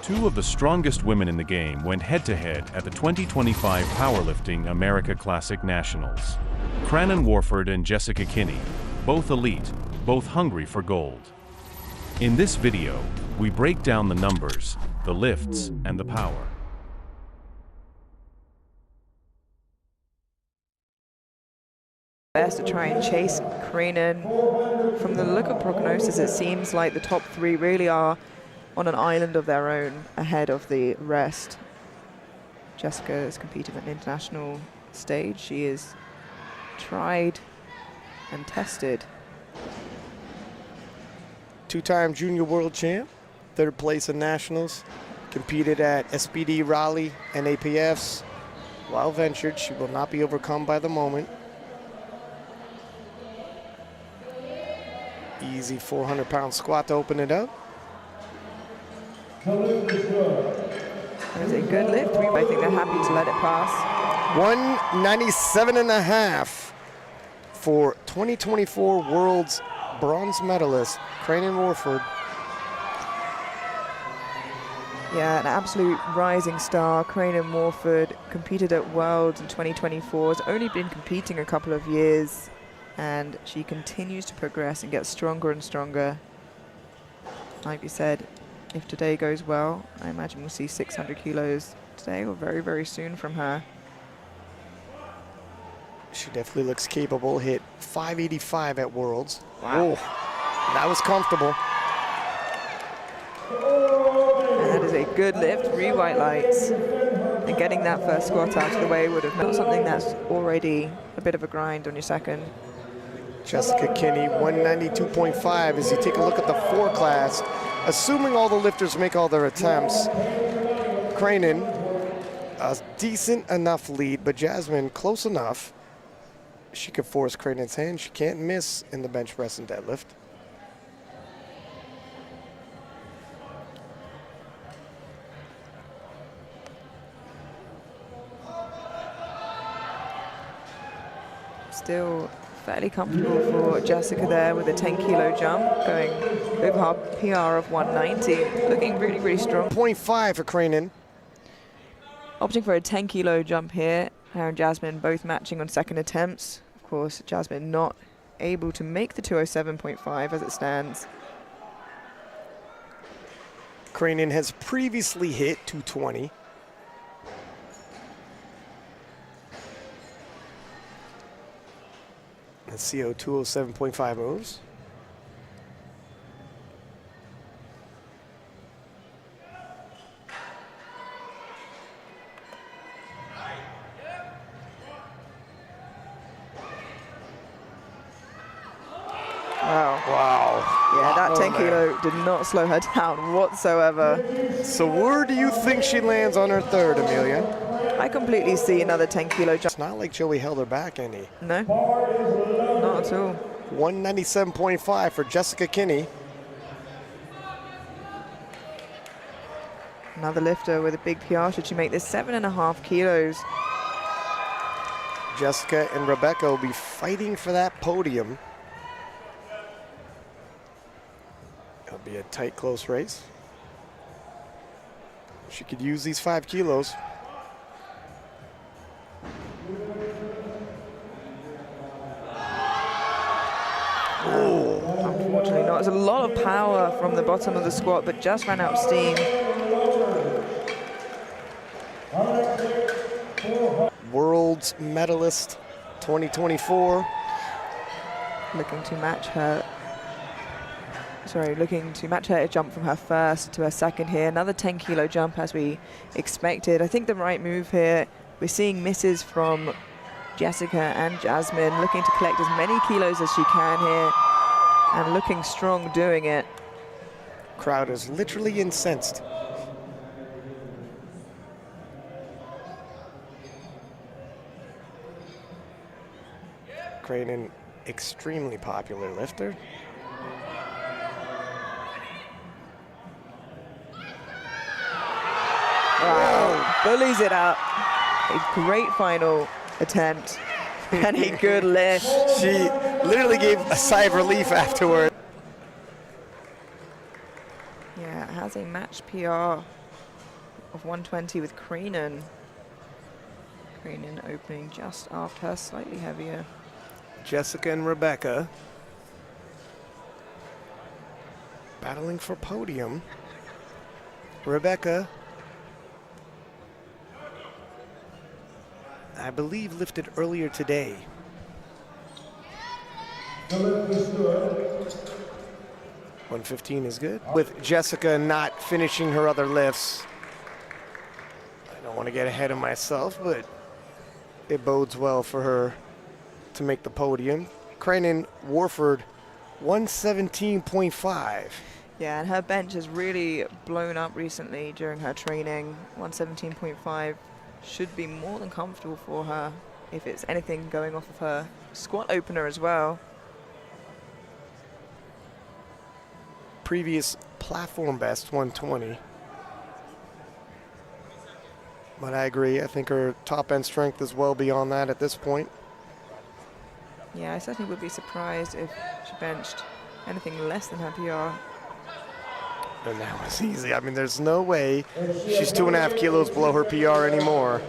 Two of the strongest women in the game went head-to-head at the 2025 Powerlifting America Classic Nationals. Cranon Worford and Jessica Kinney, both elite, both hungry for gold. In this video, we break down the numbers, the lifts, and the power. Best to try and chase Cranon. From the look of prognosis, it seems like the top three really are on an island of their own ahead of the rest. Jessica has competed at an international stage. She is tried and tested. Two-time junior world champ, third place in nationals, competed at SPD Raleigh and APFs. Well ventured, she will not be overcome by the moment. Easy 400-pound squat to open it up. That was a good lift. I think they're happy to let it pass. 197.5 for 2024 World's bronze medalist, Cranon Worford. Yeah, an absolute rising star. Cranon Worford competed at Worlds in 2024, has only been competing a couple of years, and she continues to progress and get stronger and stronger. Like we said, if today goes well, I imagine we'll see 600 kilos today or very, very soon from her. She definitely looks capable. Hit 585 at Worlds. Wow. Oh, that was comfortable. And that is a good lift, 3 white lights. And getting that first squat out of the way would have been something that's already a bit of a grind on your second. Jessica Kinney, 192.5. As you take a look at the 4 class, assuming all the lifters make all their attempts, Cranon, a decent enough lead, but Jasmine close enough. She could force Cranon's hand. She can't miss in the bench press and deadlift. Still fairly comfortable for Jessica there with a 10-kilo jump, going over her PR of 190, looking really, really strong. 0.5 for Cranon. Opting for a 10-kilo jump here. Her and Jasmine both matching on second attempts. Of course, Jasmine not able to make the 207.5 as it stands. Cranon has previously hit 220. Let's see how 207.5 moves. Wow. Wow. Yeah, that 10 kilo did not slow her down whatsoever. So where do you think she lands on her third, Amelia? I completely see another 10-kilo jump. It's not like Joey held her back any. No, not at all. 197.5 for Jessica Kinney. Another lifter with a big PR. Should she make this 7.5 kilos? Jessica and Rebecca will be fighting for that podium. It'll be a tight, close race. She could use these 5 kilos. Unfortunately not. There's a lot of power from the bottom of the squat, but just ran out of steam. World's medalist 2024. Looking to match her jump from her first to her second here. Another 10-kilo jump as we expected. I think the right move here. We're seeing misses from Jessica and Jasmine, looking to collect as many kilos as she can here and looking strong doing it. Crowd is literally incensed. Cranon, extremely popular lifter. Wow, bullies it up. A great final attempt and a good lift. She literally gave a sigh of relief afterward. Yeah, it has a match PR of 120 with Cranon. Cranon opening just after her, slightly heavier. Jessica and Rebecca battling for podium. Rebecca, I believe, lifted earlier today. 115 is good. With Jessica not finishing her other lifts, I don't want to get ahead of myself, but it bodes well for her to make the podium. Cranon Worford, 117.5. Yeah, and her bench has really blown up recently during her training. 117.5 should be more than comfortable for her if it's anything going off of her squat opener as well. Previous platform best, 120. But I agree, I think her top end strength is well beyond that at this point. Yeah, I certainly would be surprised if she benched anything less than her PR. And that was easy. I mean, there's no way she's 2.5 kilos below her PR anymore.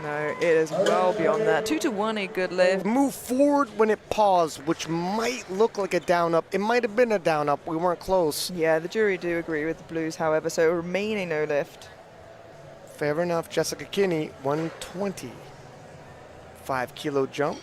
No, it is well beyond that. 2 to 1, a good lift. Move forward when it paused, which might look like a down up. It might have been a down up. We weren't close. Yeah, the jury do agree with the Blues, however, so remaining no lift. Fair enough. Jessica Kinney, 120. 5 kilo jump.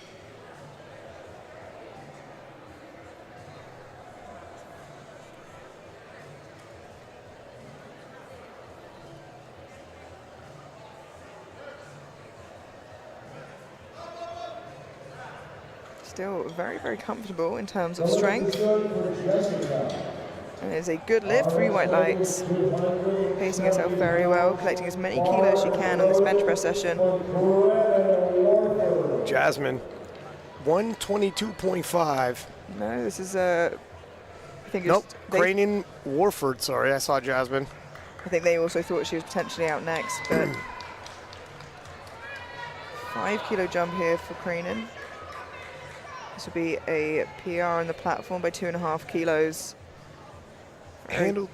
Still very, very comfortable in terms of strength. And it's a good lift, 3 white lights. Pacing herself very well, collecting as many kilos as she can on this bench press session. Jasmine, 122.5. No, this is I think Nope, Cranon Worford, sorry, I saw Jasmine. I think they also thought she was potentially out next, but 5 kilo jump here for Cranon. This will be a PR on the platform by 2.5 kilos. Handled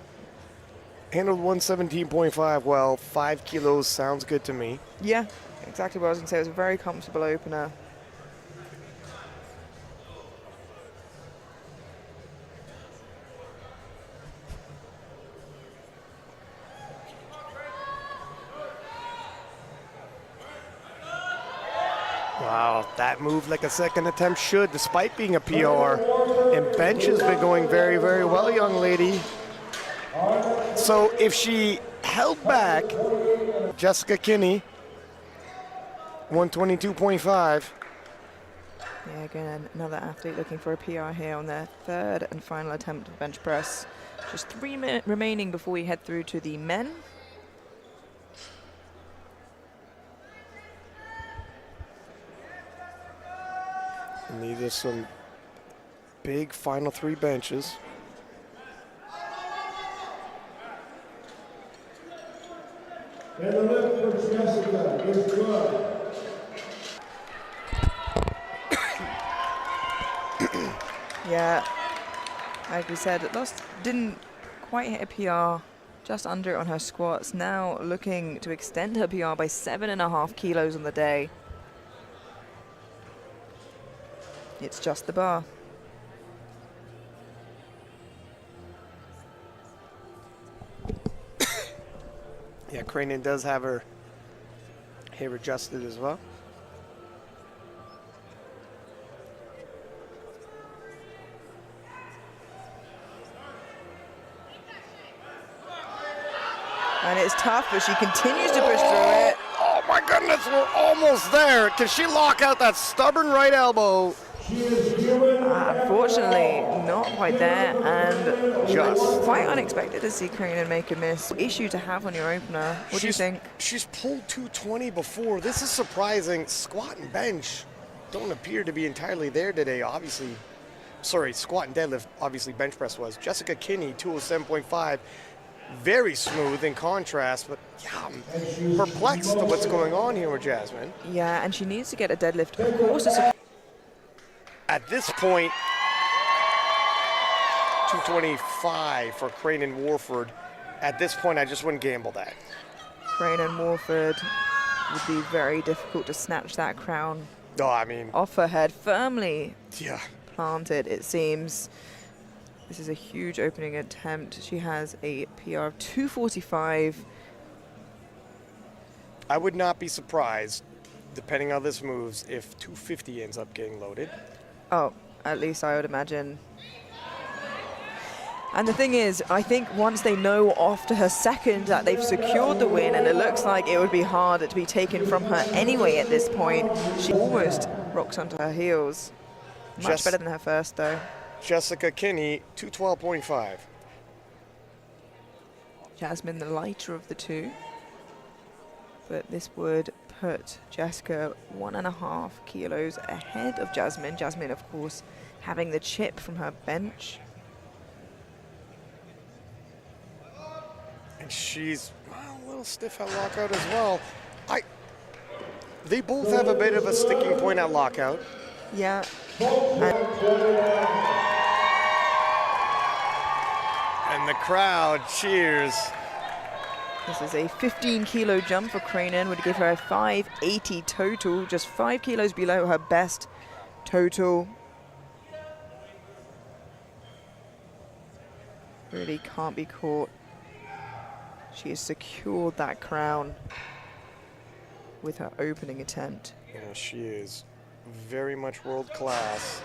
117.5 well. 5 kilos sounds good to me. Yeah, exactly what I was going to say. It was a very comfortable opener. Wow, that moved like a second attempt should, despite being a PR. And bench has been going very, very well, young lady. So if she held back, Jessica Kinney, 122.5. Yeah, again, another athlete looking for a PR here on their 3rd and final attempt of bench press. Just 3 minutes remaining before we head through to the men. And these are some big final 3 benches. And the lift for Jessica is good. Yeah, like we said, didn't quite hit a PR, just under it on her squats. Now looking to extend her PR by 7.5 kilos on the day. It's just the bar. Yeah, Cranon does have her hair adjusted as well. And it's tough, but she continues to push through it. Oh my goodness, we're almost there. Can she lock out that stubborn right elbow? Unfortunately, not quite there, and Just. quite unexpected to see Cranon make a miss. Issue to have on your opener. What do you think? She's pulled 220 before. This is surprising. Squat and bench don't appear to be entirely there today, obviously. Sorry, squat and deadlift, obviously bench press was. Jessica Kinney, 207.5. Very smooth in contrast, but yeah, I'm perplexed to what's going on here with Jasmine. Yeah, and she needs to get a deadlift, of course. At this point, 225 for Cranon Worford. At this point, I just wouldn't gamble that. Cranon Worford would be very difficult to snatch that crown Oh, I mean, off her head, firmly yeah. planted, it seems. This is a huge opening attempt. She has a PR of 245. I would not be surprised, depending on this moves, if 250 ends up getting loaded. Oh, at least I would imagine. And the thing is, I think once they know after her second that they've secured the win, and it looks like it would be hard to be taken from her anyway at this point, she almost rocks onto her heels. Much better than her first, though. Jessica Kinney, 212.5. Jasmine, the lighter of the two. But this would put Jessica 1.5 kilos ahead of Jasmine. Jasmine, of course, having the chip from her bench. And she's a little stiff at lockout as well. They both have a bit of a sticking point at lockout. Yeah. And the crowd cheers. This is a 15-kilo jump for Cranon, would give her a 580 total, just 5 kilos below her best total. Really can't be caught. She has secured that crown with her opening attempt. Yeah, she is very much world class.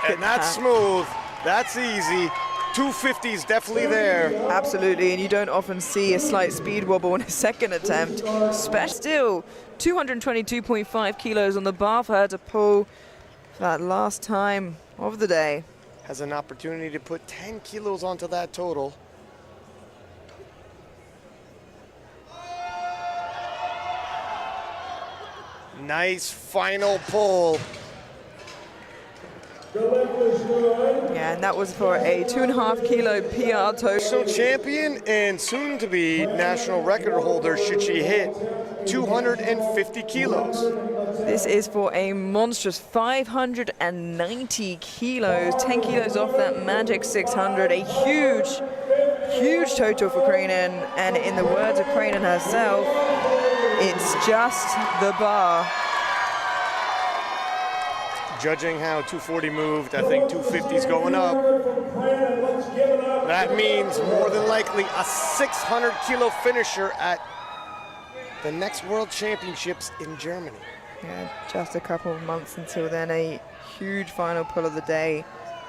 And that's smooth. That's easy. 250 is definitely there. Absolutely, and you don't often see a slight speed wobble in a second attempt. Still, 222.5 kilos on the bar for her to pull for that last time of the day. Has an opportunity to put 10 kilos onto that total. Nice final pull. Yeah, and that was for a 2.5 kilo PR total. National champion and soon to be national record holder should she hit 250 kilos. This is for a monstrous 590 kilos, 10 kilos off that magic 600, a huge total for Cranon, and in the words of Cranon herself, it's just the bar. Judging how 240 moved, I think 250 is going up. That means more than likely a 600 kilo finisher at the next World Championships in Germany. Yeah, just a couple of months until then. A huge final pull of the day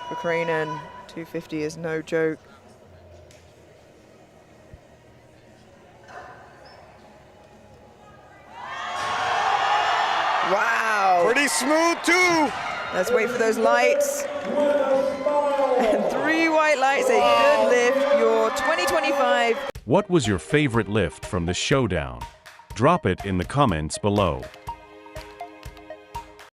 for Cranon. 250 is no joke. Wow! Pretty smooth too. Let's wait for those lights. And 3 white lights, a good lift. Your 2025. What was your favorite lift from the showdown? Drop it in the comments below.